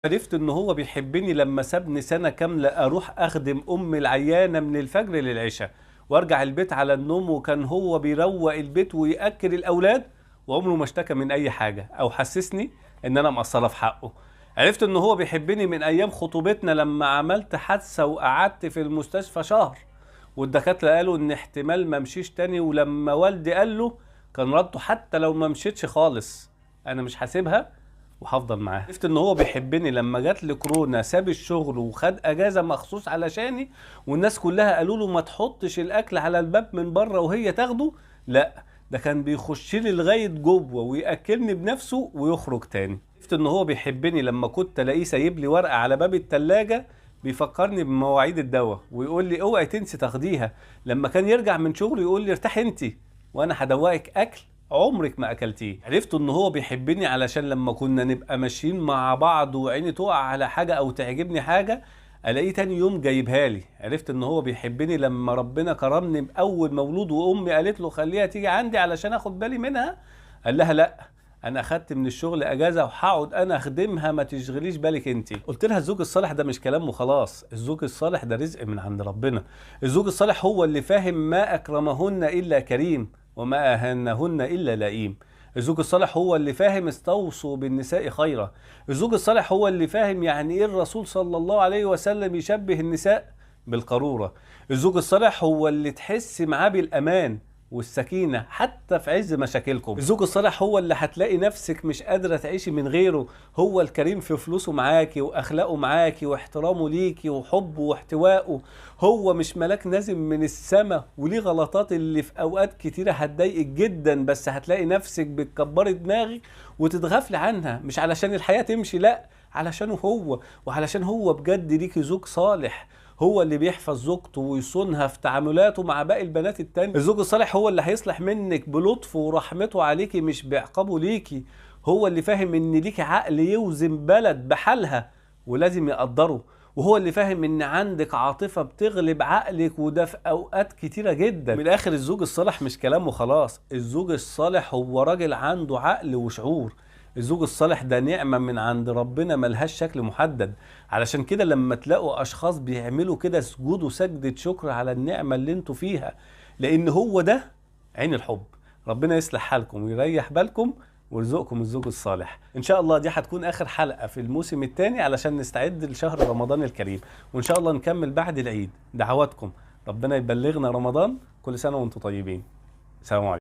عرفت ان هو بيحبني لما سابني سنة كاملة اروح اخدم امي العيانة من الفجر للعشاء وارجع البيت على النوم، وكان هو بيروق البيت ويأكل الاولاد وعمره ما اشتكى من اي حاجة او حسسني ان انا مقصرة في حقه. عرفت ان هو بيحبني من ايام خطوبتنا لما عملت حادثة وقعدت في المستشفى شهر والدكاترة قالوا ان احتمال ما امشيش تاني، ولما والدي قال له كان رده حتى لو ما مشيتش خالص انا مش هسيبها وهفضل معاه. عرفت ان هو بيحبني لما جات لي كورونا ساب الشغل وخد اجازه مخصوص علشاني، والناس كلها قالوا له ما تحطش الاكل على الباب من بره وهي تاخده، لا ده كان بيخش لي لغايه جوه وياكلني بنفسه ويخرج تاني. عرفت ان هو بيحبني لما كنت الاقيه سايب لي ورقه على باب التلاجة بيفكرني بمواعيد الدواء ويقول لي اوعي تنسي تاخديها، لما كان يرجع من شغله يقول لي ارتاحي انت وانا هدوقك اكل عمرك ما اكلتيه. عرفت ان هو بيحبني علشان لما كنا نبقى ماشيين مع بعض وعيني تقع على حاجة او تعجبني حاجة الاقيه تاني يوم جايبها لي. عرفت ان هو بيحبني لما ربنا كرمني باول مولود وامي قالت له خليها تيجي عندي علشان اخد بالي منها، قال لها لا انا اخدت من الشغل اجازه وهقعد انا اخدمها ما تشغليش بالك انت. قلت لها الزوج الصالح ده مش كلام وخلاص، الزوج الصالح ده رزق من عند ربنا. الزوج الصالح هو اللي فاهم ما اكرمهن الا كريم وما اهنهن الا لئيم. الزوج الصالح هو اللي فاهم استوصوا بالنساء خيرا. الزوج الصالح هو اللي فاهم يعني ايه الرسول صلى الله عليه وسلم يشبه النساء بالقارورة. الزوج الصالح هو اللي تحس معاه بالامان والسكينة حتى في عز مشاكلكم. الزوج الصالح هو اللي هتلاقي نفسك مش قادرة تعيشي من غيره. هو الكريم في فلوسه معاكي واخلاقه معاكي واحترامه ليكي وحبه واحتوائه. هو مش ملاك نازل من السماء وليه غلطات اللي في اوقات كتيرة هتضايقك جدا، بس هتلاقي نفسك بتكبري دماغك وتتغافلي عنها، مش علشان الحياة تمشي، لا علشانه هو، وعلشان هو بجد ليكي زوج صالح. هو اللي بيحفظ زوجته ويصونها في تعاملاته مع باقي البنات التانية. الزوج الصالح هو اللي هيصلح منك بلطفه ورحمته عليكي مش بعقابه ليكي. هو اللي فاهم ان ليكي عقل يوزن بلد بحالها ولازم يقدره. وهو اللي فاهم ان عندك عاطفة بتغلب عقلك وده في اوقات كتيرة جدا. من الاخر الزوج الصالح مش كلام وخلاص، الزوج الصالح هو راجل عنده عقل وشعور. الزوج الصالح ده نعمة من عند ربنا ملهاش شكل محدد. علشان كده لما تلاقوا اشخاص بيعملوا كده سجود سجدة شكر على النعمة اللي انتوا فيها، لان هو ده عين الحب. ربنا يصلح حالكم ويريح بالكم ويرزقكم الزوج الصالح. ان شاء الله دي هتكون اخر حلقة في الموسم الثاني علشان نستعد لشهر رمضان الكريم، وان شاء الله نكمل بعد العيد. دعواتكم ربنا يبلغنا رمضان. كل سنة وانتم طيبين. سلام عليكم.